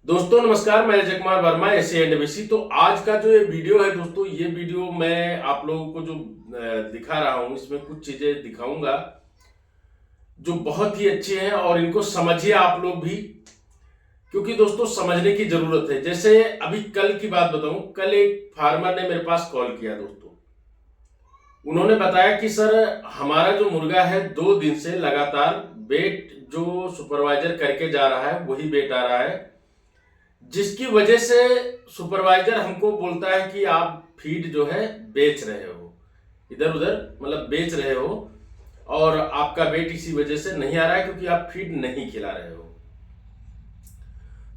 दोस्तों नमस्कार, मैं अजय कुमार वर्मा एसएनबीसी। तो आज का जो ये वीडियो है दोस्तों, ये वीडियो मैं आप लोगों को जो दिखा रहा हूँ, इसमें कुछ चीजें दिखाऊंगा जो बहुत ही अच्छी हैं और इनको समझिए आप लोग भी, क्योंकि दोस्तों समझने की जरूरत है। जैसे अभी कल की बात बताऊं, कल एक फार्मर ने मेरे पास कॉल किया दोस्तों। उन्होंने बताया कि सर हमारा जो मुर्गा है 2 दिन से लगातार बेट जो सुपरवाइजर करके जा रहा है वही बेट आ रहा है, जिसकी वजह से सुपरवाइजर हमको बोलता है कि आप फीड जो है बेच रहे हो, इधर उधर मतलब बेच रहे हो, और आपका वेट इसी वजह से नहीं आ रहा है क्योंकि आप फीड नहीं खिला रहे हो।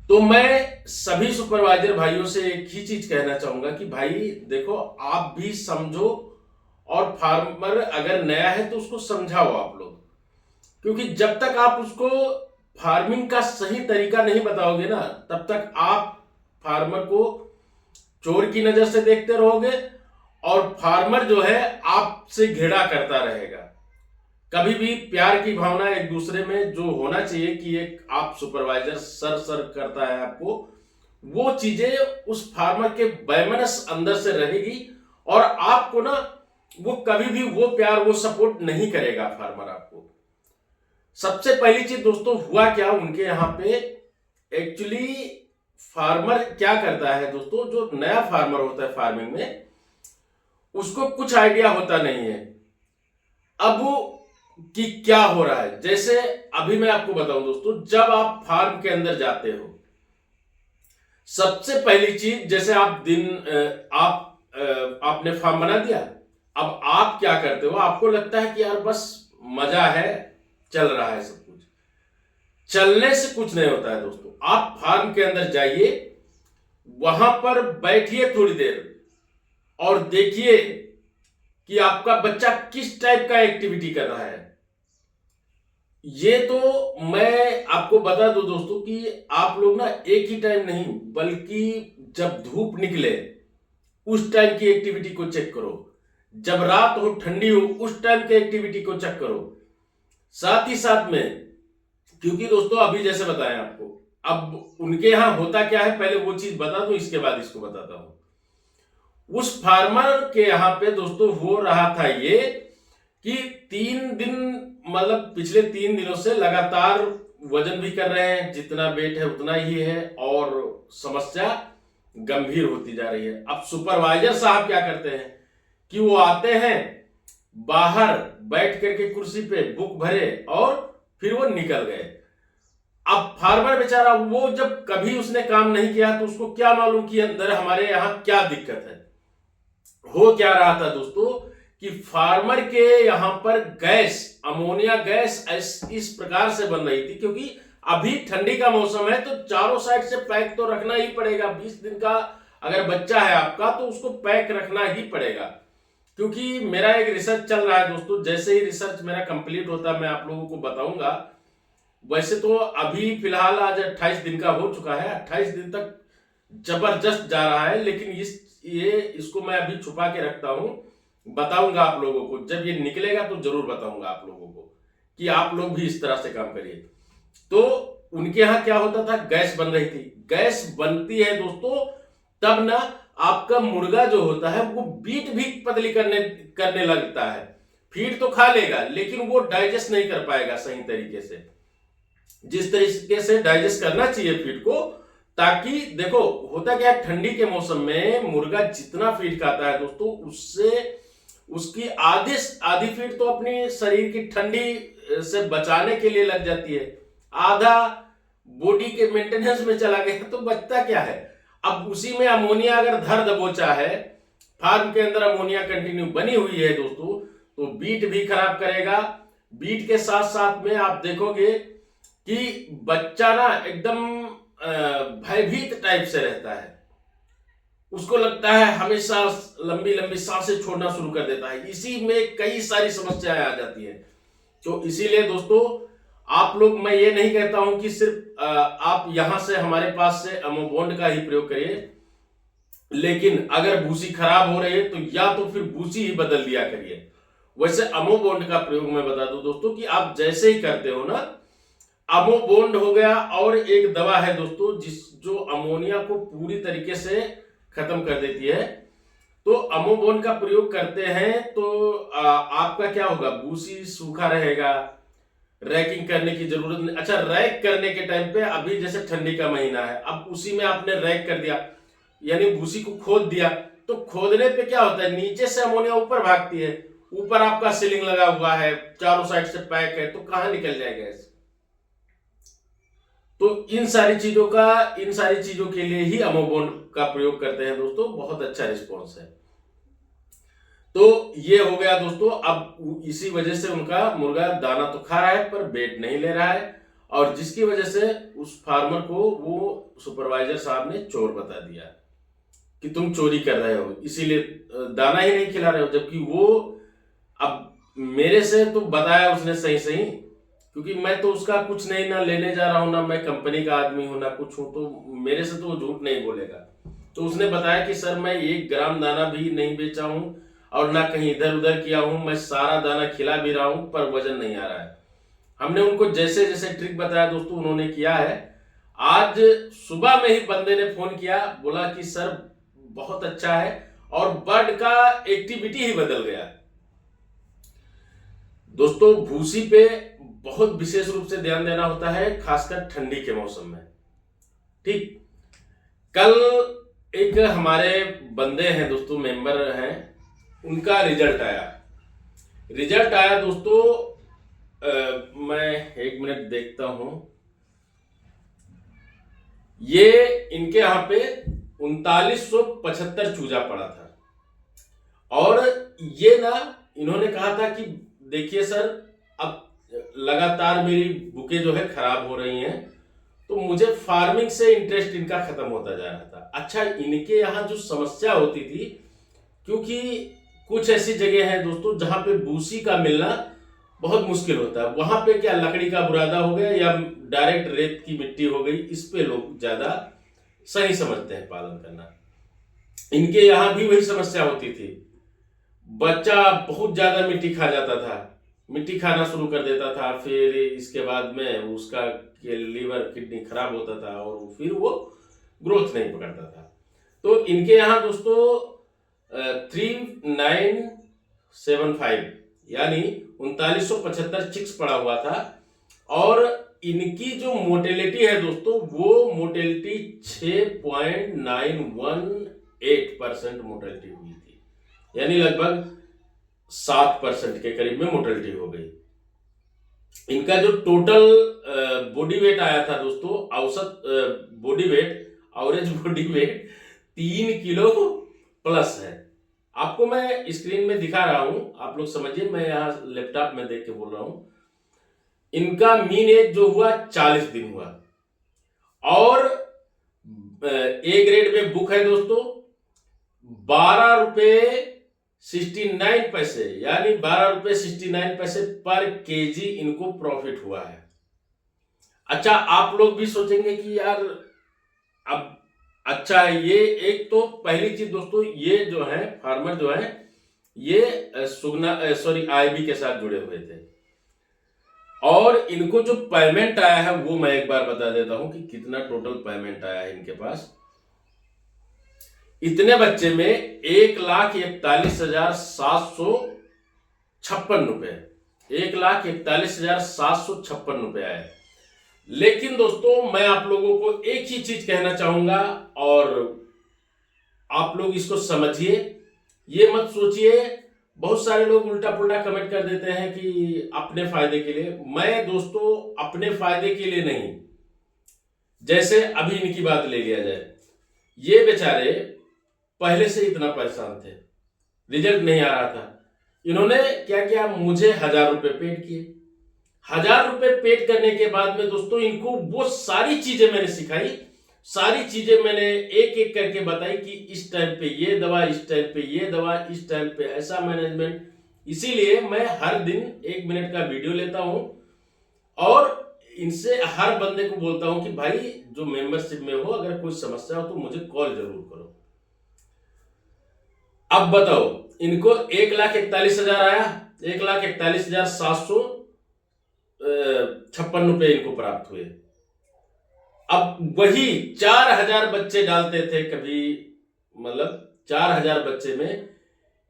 तो मैं सभी सुपरवाइजर भाइयों से एक ही चीज कहना चाहूंगा कि भाई देखो, आप भी समझो, और फार्मर अगर नया है तो उसको समझाओ आप लोग, क्योंकि जब तक आप उसको फार्मिंग का सही तरीका नहीं बताओगे ना, तब तक आप फार्मर को चोर की नजर से देखते रहोगे और फार्मर जो है आपसे घेड़ा करता रहेगा। कभी भी प्यार की भावना एक दूसरे में जो होना चाहिए कि एक आप सुपरवाइजर सर सर करता है आपको, वो चीजें उस फार्मर के बैमनस अंदर से रहेगी और आपको ना वो कभी भी वो प्यार वो सपोर्ट नहीं करेगा फार्मर आपको। सबसे पहली चीज दोस्तों, हुआ क्या उनके यहां पे, एक्चुअली फार्मर क्या करता है दोस्तों, जो नया फार्मर होता है फार्मिंग में, उसको कुछ आइडिया होता नहीं है अब वो कि क्या हो रहा है। जैसे अभी मैं आपको बताऊं दोस्तों, जब आप फार्म के अंदर जाते हो, सबसे पहली चीज, जैसे आप आपने फार्म बना दिया, अब आप क्या करते हो, आपको लगता है कि यार बस मजा है, चल रहा है सब कुछ। चलने से कुछ नहीं होता है दोस्तों। आप फार्म के अंदर जाइए, वहां पर बैठिए थोड़ी देर और देखिए कि आपका बच्चा किस टाइप का एक्टिविटी कर रहा है। ये तो मैं आपको बता दूं दोस्तों कि आप लोग ना एक ही टाइम नहीं, बल्कि जब धूप निकले उस टाइम की एक्टिविटी को चेक करो, जब रात हो ठंडी हो उस टाइम की एक्टिविटी को चेक करो। साथ ही साथ में, क्योंकि दोस्तों अभी जैसे बताया आपको, अब उनके यहां होता क्या है, पहले वो चीज बता दूं, इसके बाद इसको बताता हूं। उस फार्मर के यहां पे दोस्तों हो रहा था ये कि 3 दिन, मतलब पिछले 3 दिनों से लगातार वजन भी कर रहे हैं, जितना वेट है उतना ही है, और समस्या गंभीर होती जा रही है। अब सुपरवाइजर साहब क्या करते हैं कि वो आते हैं, बाहर बैठ करके कुर्सी पे बुक भरे और फिर वो निकल गए। अब फार्मर बेचारा, वो जब कभी उसने काम नहीं किया तो उसको क्या मालूम कि अंदर हमारे यहां क्या दिक्कत है। हो क्या रहा था दोस्तों कि फार्मर के यहां पर गैस, अमोनिया गैस इस प्रकार से बन रही थी, क्योंकि अभी ठंडी का मौसम है तो चारों साइड से पैक तो रखना ही पड़ेगा। 20 दिन का अगर बच्चा है आपका तो उसको पैक रखना ही पड़ेगा, क्योंकि मेरा एक रिसर्च चल रहा है दोस्तों। जैसे ही रिसर्च मेरा कंप्लीट होता है मैं आप लोगों को बताऊंगा। वैसे तो अभी फिलहाल आज 28 दिन का हो चुका है, 28 दिन तक जबरदस्त जा रहा है, लेकिन इसको मैं अभी छुपा के रखता हूं। बताऊंगा आप लोगों को, जब ये निकलेगा तो जरूर बताऊंगा आप लोगों को कि आप लोग भी इस तरह से काम करिए। तो उनके यहां क्या होता था, गैस बन रही थी। गैस बनती है दोस्तों तब ना आपका मुर्गा जो होता है वो बीट भी पतली करने लगता है। फीड तो खा लेगा लेकिन वो डाइजेस्ट नहीं कर पाएगा सही तरीके से, जिस तरीके से डाइजेस्ट करना चाहिए फीड को। ताकि देखो होता क्या है, ठंडी के मौसम में मुर्गा जितना फीड खाता है दोस्तों, उससे उसकी आधी फीड तो अपनी शरीर की ठंडी से बचाने के लिए लग जाती है, आधा बॉडी के मेंटेनेंस में चला गया, तो बचता क्या है। अब उसी में अमोनिया अगर धर दबोचा है, फार्म के अंदर अमोनिया कंटिन्यू बनी हुई है दोस्तों, तो बीट भी खराब करेगा। बीट के साथ साथ में आप देखोगे कि बच्चा ना एकदम भयभीत टाइप से रहता है, उसको लगता है हमेशा लंबी लंबी सांसें छोड़ना शुरू कर देता है। इसी में कई सारी समस्याएं आ जाती हैं। तो इसीलिए दोस्तों आप लोग, मैं ये नहीं कहता हूं कि सिर्फ आप यहां से हमारे पास से अमोबॉन्ड का ही प्रयोग करिए, लेकिन अगर भूसी खराब हो रही है तो या तो फिर भूसी ही बदल दिया करिए। वैसे अमोबॉन्ड का प्रयोग मैं बता दूं दोस्तों कि आप जैसे ही करते हो ना, अमोबोंड हो गया, और एक दवा है दोस्तों जो अमोनिया को पूरी तरीके से खत्म कर देती है। तो अमोबोंड का प्रयोग करते हैं तो आपका क्या होगा, बूसी सूखा रहेगा, रैकिंग करने की जरूरत नहीं। अच्छा, रैक करने के टाइम पे अभी जैसे ठंडी का महीना है, अब उसी में आपने रैक कर दिया, यानी भूसी को खोद दिया, तो खोदने पे क्या होता है, नीचे से अमोनिया ऊपर भागती है, ऊपर आपका सीलिंग लगा हुआ है, चारों साइड से पैक है, तो कहां निकल जाएगा ऐसे। तो इन सारी चीजों के लिए ही अमोबोंड का प्रयोग करते हैं दोस्तों, बहुत अच्छा रिस्पॉन्स है। तो ये हो गया दोस्तों। अब इसी वजह से उनका मुर्गा दाना तो खा रहा है पर वेट नहीं ले रहा है, और जिसकी वजह से उस फार्मर को वो सुपरवाइजर साहब ने चोर बता दिया कि तुम चोरी कर रहे हो, इसीलिए दाना ही नहीं खिला रहे हो। जबकि वो, अब मेरे से तो बताया उसने सही सही, क्योंकि मैं तो उसका कुछ नहीं ना लेने जा रहा हूं, ना मैं कंपनी का आदमी हूं, ना कुछ हूं, तो मेरे से तो वो झूठ नहीं बोलेगा। तो उसने बताया कि सर मैं 1 ग्राम दाना भी नहीं बेचा हूं, और ना कहीं इधर उधर किया हूं, मैं सारा दाना खिला भी रहा हूं, पर वजन नहीं आ रहा है। हमने उनको जैसे जैसे ट्रिक बताया दोस्तों उन्होंने किया है। आज सुबह में ही बंदे ने फोन किया, बोला कि सर बहुत अच्छा है, और बर्ड का एक्टिविटी ही बदल गया। दोस्तों भूसी पे बहुत विशेष रूप से ध्यान देना होता है, खासकर ठंडी के मौसम में। ठीक, कल एक हमारे बंदे हैं दोस्तों, मेंबर हैं, उनका रिजल्ट आया दोस्तों। मैं 1 मिनट देखता हूं। ये इनके यहां पे 3975 चूजा पड़ा था, और ये ना इन्होंने कहा था कि देखिए सर, अब लगातार मेरी बुकें जो है खराब हो रही हैं, तो मुझे फार्मिंग से इंटरेस्ट इनका खत्म होता जा रहा था। अच्छा, इनके यहाँ जो समस्या होती थी, क्योंकि कुछ ऐसी जगह है दोस्तों जहां पे भूसी का मिलना बहुत मुश्किल होता है, वहां पे क्या लकड़ी का बुरादा हो गया या डायरेक्ट रेत की मिट्टी हो गई, इस पे लोग ज्यादा सही समझते हैं पालन करना। इनके यहां भी वही समस्या होती थी, बच्चा बहुत ज्यादा मिट्टी खा जाता था, मिट्टी खाना शुरू कर देता था, फिर इसके बाद में उसका लीवर किडनी खराब होता था, और फिर वो ग्रोथ नहीं पकड़ता था। तो इनके यहाँ दोस्तों 3975 यानी 3975 चिक्स पड़ा हुआ था, और इनकी जो मोटेलिटी है दोस्तों, वो मोटेलिटी 6.918% मोटेलिटी हुई थी, यानी लगभग 7% के करीब में मोटेलिटी हो गई। इनका जो टोटल बॉडी वेट आया था दोस्तों, औसत body weight, average body weight 3 kilo plus है। आपको मैं स्क्रीन में दिखा रहा हूं, आप लोग समझिए, मैं यहाँ लैपटॉप में देख के बोल रहा हूं। इनका मीन एज जो हुआ 40 दिन हुआ, और ए ग्रेड में बुक है दोस्तों 12 रुपए 69 पैसे, यानी 12 रुपए 69 पैसे पर केजी इनको प्रॉफिट हुआ है। अच्छा, आप लोग भी सोचेंगे कि यार अब अच्छा है ये। एक तो पहली चीज दोस्तों, ये जो है फार्मर जो है, ये सुगना आईबी के साथ जुड़े हुए थे, और इनको जो पेमेंट आया है वो मैं एक बार बता देता हूं कि कितना टोटल पेमेंट आया है इनके पास। इतने बच्चे में 1,41,756 रुपए, 1,41,756 रुपए आए। लेकिन दोस्तों मैं आप लोगों को एक ही चीज कहना चाहूंगा, और आप लोग इसको समझिए, ये मत सोचिए। बहुत सारे लोग उल्टा पुल्टा कमेंट कर देते हैं कि अपने फायदे के लिए। मैं दोस्तों अपने फायदे के लिए नहीं, जैसे अभी इनकी बात ले लिया जाए, ये बेचारे पहले से इतना परेशान थे, रिजल्ट नहीं आ रहा था। इन्होंने क्या किया, मुझे 1,000 रुपए पेड किए। 1,000 रुपए पेड करने के बाद में दोस्तों इनको वो सारी चीजें मैंने सिखाई, सारी चीजें मैंने एक एक करके बताई कि इस टाइम पे ये दवा, इस टाइम पे ये दवा, इस टाइम पे ऐसा मैनेजमेंट। इसीलिए मैं हर दिन 1 मिनट का वीडियो लेता हूं, और इनसे हर बंदे को बोलता हूं कि भाई जो मेंबरशिप में हो, अगर कोई समस्या हो तो मुझे कॉल जरूर करो। अब बताओ, इनको 1,41,000 आया, 1,41,700 56 रुपए इनको प्राप्त हुए। अब वही 4,000 बच्चे डालते थे कभी, मतलब 4,000 बच्चे में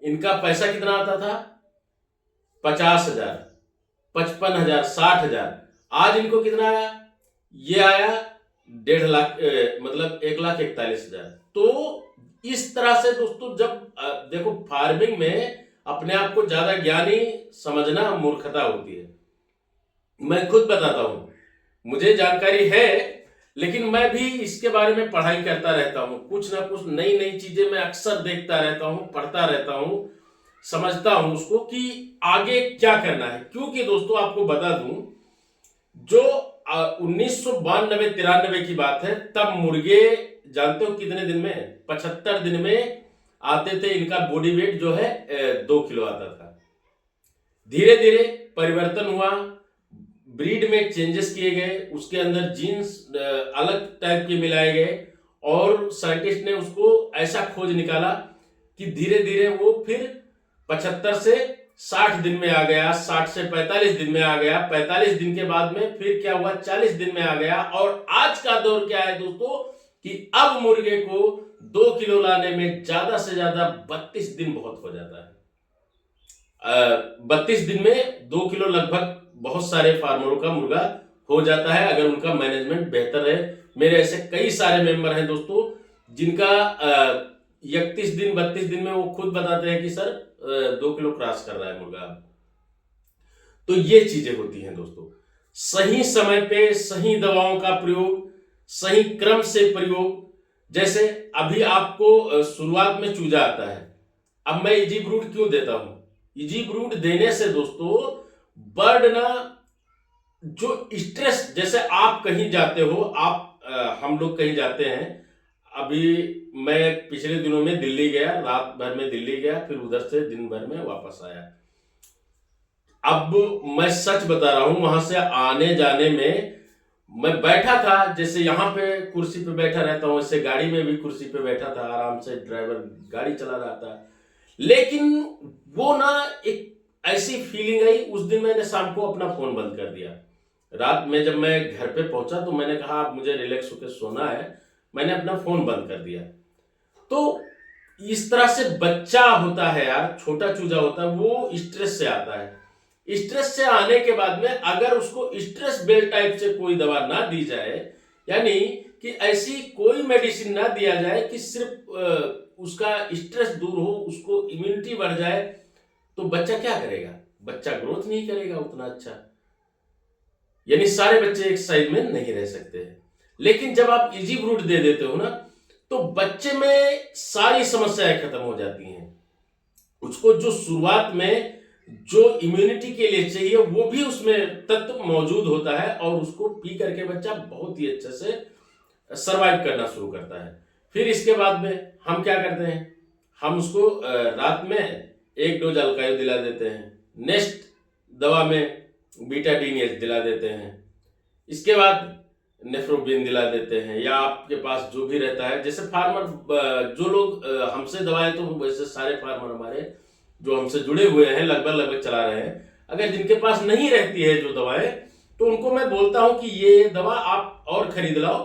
इनका पैसा कितना आता था? 50,000, 55,000, 60,000। आज इनको कितना आया? ये आया 1.5 लाख, मतलब 1,41,000। तो इस तरह से दोस्तों, जब देखो फार्मिंग में अपने आप को ज्यादा ज्ञानी समझना मूर्खता होती है। मैं खुद बताता हूं, मुझे जानकारी है, लेकिन मैं भी इसके बारे में पढ़ाई करता रहता हूं। कुछ ना कुछ नई नई चीजें मैं अक्सर देखता रहता हूं, पढ़ता रहता हूं, समझता हूं उसको कि आगे क्या करना है। क्योंकि दोस्तों आपको बता दूं, जो 1992-93 की बात है, तब मुर्गे जानते हो कितने दिन में? 75 दिन में आते थे। इनका बॉडी वेट जो है 2 किलो आता था। धीरे धीरे परिवर्तन हुआ, ब्रीड में चेंजेस किए गए, उसके अंदर जीन्स अलग टाइप के मिलाए गए, और साइंटिस्ट ने उसको ऐसा खोज निकाला कि धीरे धीरे वो फिर 75 से 60 दिन में आ गया, 60 से 45 दिन में आ गया, 45 दिन के बाद में फिर क्या हुआ, 40 दिन में आ गया। और आज का दौर क्या है दोस्तों कि अब मुर्गे को 2 किलो लाने में ज्यादा से ज्यादा 32 दिन बहुत हो जाता है। 32 दिन में 2 किलो लगभग बहुत सारे फार्मरों का मुर्गा हो जाता है, अगर उनका मैनेजमेंट बेहतर है। मेरे ऐसे कई सारे मेंबर हैं दोस्तों, जिनका 31 दिन 32 दिन में वो खुद बताते हैं कि सर 2 किलो क्रॉस कर रहा है मुर्गा। तो ये चीजें होती हैं दोस्तों, सही समय पे सही दवाओं का प्रयोग, सही क्रम से प्रयोग। जैसे अभी आपको शुरुआत में चूजा आता है, अब मैं इजी ब्रूड क्यों देता हूं? इजी ब्रूड देने से दोस्तों बर्ड ना, जो स्ट्रेस, जैसे आप कहीं जाते हो, आप हम लोग कहीं जाते हैं। अभी मैं पिछले दिनों में दिल्ली गया, रात भर में दिल्ली गया, फिर उधर से दिन भर में वापस आया। अब मैं सच बता रहा हूं, वहां से आने जाने में मैं बैठा था, जैसे यहाँ पे कुर्सी पे बैठा रहता हूं, ऐसे गाड़ी में भी कुर्सी पे बैठा था, आराम से ड्राइवर गाड़ी चला रहा था। लेकिन वो ना एक ऐसी फीलिंग आई, उस दिन मैंने शाम को अपना फोन बंद कर दिया। रात में जब मैं घर पे पहुंचा तो मैंने कहा अब मुझे रिलैक्स होकर सोना है, मैंने अपना फोन बंद कर दिया। तो इस तरह से बच्चा होता है यार, छोटा चूजा होता है, वो स्ट्रेस से आता है। स्ट्रेस से आने के बाद में अगर उसको स्ट्रेस बेल टाइप से कोई दवा ना दी जाए, यानी कि ऐसी कोई मेडिसिन ना दिया जाए कि सिर्फ उसका स्ट्रेस दूर हो, उसको इम्यूनिटी बढ़ जाए, तो बच्चा क्या करेगा? बच्चा ग्रोथ नहीं करेगा उतना अच्छा। यानी सारे बच्चे एक साइज में नहीं रह सकते हैं। लेकिन जब आप इजी ब्रूड दे देते हो ना, तो बच्चे में सारी समस्याएं खत्म हो जाती हैं। उसको जो शुरुआत में जो इम्यूनिटी के लिए चाहिए वो भी उसमें तत्व मौजूद होता है, और उसको पी करके बच्चा बहुत ही अच्छे से सरवाइव करना शुरू करता है। फिर इसके बाद में हम क्या करते हैं, हम उसको रात में 1 डोज अल्काइल दिला देते हैं, नेक्स्ट दवा में बीटाडीन दिला देते हैं, इसके बाद नेफ्रोबिन दिला देते हैं, या आपके पास जो भी रहता है। जैसे फार्मर जो लोग हमसे दवाएं, तो वैसे सारे फार्मर हमारे जो हमसे जुड़े हुए हैं लगभग चला रहे हैं। अगर जिनके पास नहीं रहती है जो दवाएं, तो उनको मैं बोलता हूं कि ये दवा आप और खरीद लाओ।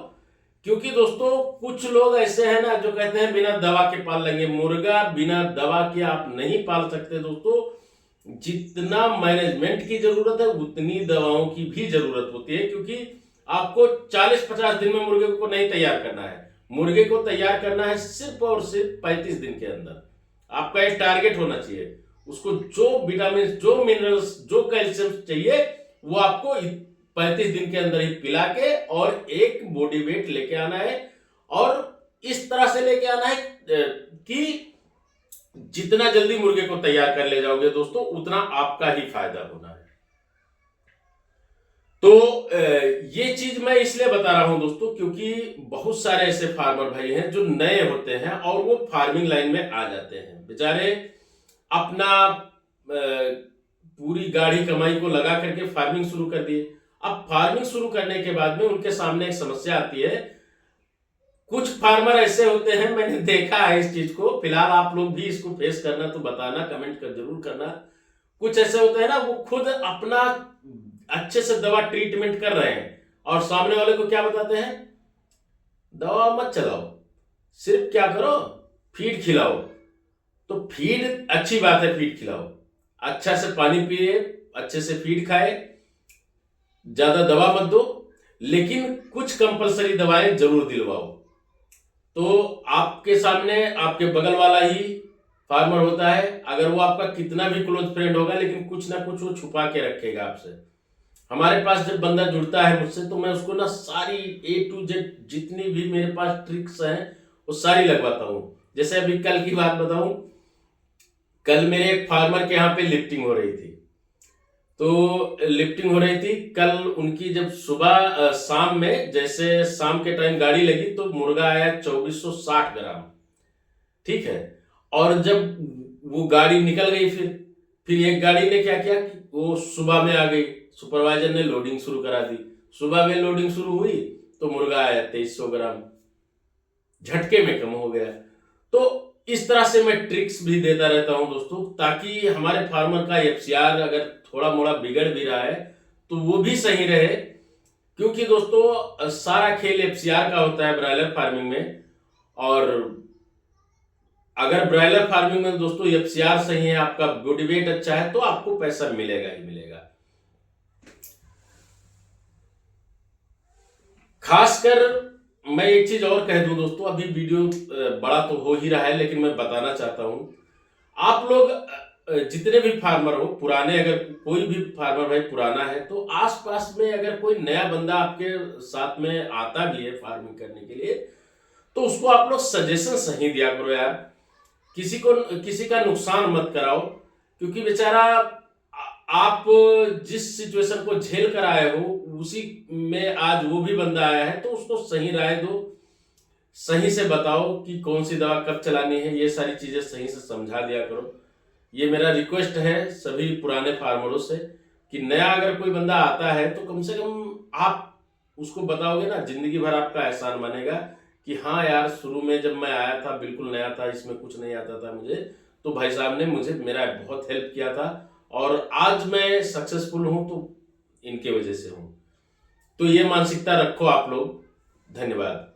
क्योंकि दोस्तों कुछ लोग ऐसे हैं ना जो कहते हैं बिना दवा के पाल लेंगे। मुर्गा बिना दवा के आप नहीं पाल सकते दोस्तों। जितना मैनेजमेंट की जरूरत है उतनी दवाओं की भी जरूरत होती है, क्योंकि आपको 40-50 दिन में मुर्गे को नहीं तैयार करना है। मुर्गे को तैयार करना है सिर्फ और सिर्फ 35 दिन के अंदर। आपका एक टारगेट होना चाहिए, उसको जो विटामिन, जो मिनरल्स, जो कैल्शियम चाहिए वो आपको 35 दिन के अंदर ही पिला के और एक बॉडी वेट लेके आना है। और इस तरह से लेके आना है कि जितना जल्दी मुर्गे को तैयार कर ले जाओगे दोस्तों, उतना आपका ही फायदा होना है। तो ये चीज मैं इसलिए बता रहा हूं दोस्तों, क्योंकि बहुत सारे ऐसे फार्मर भाई हैं जो नए होते हैं और वो फार्मिंग लाइन में आ जाते हैं। बेचारे अपना पूरी गाढ़ी कमाई को लगा करके फार्मिंग शुरू कर दिए। अब फार्मिंग शुरू करने के बाद में उनके सामने एक समस्या आती है। कुछ फार्मर ऐसे होते हैं, मैंने देखा है इस चीज को, फिलहाल आप लोग भी इसको फेस करना तो बताना, कमेंट कर जरूर करना। कुछ ऐसे होते हैं ना, वो खुद अपना अच्छे से दवा ट्रीटमेंट कर रहे हैं और सामने वाले को क्या बताते हैं, दवा मत चलाओ, सिर्फ क्या करो, फीड खिलाओ। तो फीड अच्छी बात है, फीड खिलाओ, अच्छा से पानी पिए, अच्छे से फीड खाए, ज्यादा दवा मत दो, लेकिन कुछ कंपलसरी दवाएं जरूर दिलवाओ। तो आपके सामने आपके बगल वाला ही फार्मर होता है, अगर वो आपका कितना भी क्लोज फ्रेंड होगा, लेकिन कुछ ना कुछ वो छुपा के रखेगा आपसे। हमारे पास जब बंदा जुड़ता है मुझसे, तो मैं उसको ना सारी A to Z जितनी भी मेरे पास ट्रिक्स हैं वो सारी लगवाता हूँ। जैसे अभी कल की बात बताऊं, कल मेरे एक फार्मर के यहाँ पे लिफ्टिंग हो रही थी। तो लिफ्टिंग हो रही थी कल उनकी, जब सुबह शाम में, जैसे शाम के टाइम गाड़ी लगी तो मुर्गा आया 2460 ग्राम, ठीक है। और जब वो गाड़ी निकल गई, फिर एक गाड़ी ने क्या किया कि वो सुबह में आ गई, सुपरवाइजर ने लोडिंग शुरू करा दी। सुबह में लोडिंग शुरू हुई तो मुर्गा आया 2300 ग्राम, झटके में कम हो गया। तो इस तरह से मैं ट्रिक्स भी देता रहता हूं दोस्तों, ताकि हमारे फार्मर का एफसीआर अगर थोड़ा मोड़ा बिगड़ भी रहा है तो वो भी सही रहे। क्योंकि दोस्तों सारा खेल एफसीआर का होता है ब्रायलर फार्मिंग में। और अगर ब्रायलर फार्मिंग में दोस्तों एफसीआर सही है, आपका बॉडी वेट अच्छा है, तो आपको पैसा मिलेगा ही मिलेगा। खासकर मैं एक चीज और कह दूं दोस्तों, अभी वीडियो बड़ा तो हो ही रहा है, लेकिन मैं बताना चाहता हूं, आप लोग जितने भी फार्मर हो पुराने, अगर कोई भी फार्मर भाई पुराना है, तो आसपास में अगर कोई नया बंदा आपके साथ में आता भी है फार्मिंग करने के लिए, तो उसको आप लोग सजेशन सही दिया करो यार। किसी का नुकसान मत कराओ, क्योंकि बेचारा आप जिस सिचुएशन को झेल कर आए हो उसी में आज वो भी बंदा आया है, तो उसको सही राय दो, सही से बताओ कि कौन सी दवा कब चलानी है, ये सारी चीजें सही से समझा दिया करो। ये मेरा रिक्वेस्ट है सभी पुराने फार्मरों से कि नया अगर कोई बंदा आता है तो कम से कम आप उसको बताओगे ना, जिंदगी भर आपका एहसान मानेगा कि हाँ यार, शुरू में जब मैं आया था बिल्कुल नया था, इसमें कुछ नहीं आता था मुझे, तो भाई साहब ने मुझे मेरा बहुत हेल्प किया था और आज मैं सक्सेसफुल हूं तो इनके वजह से हूं। तो ये मानसिकता रखो आप लोग। धन्यवाद।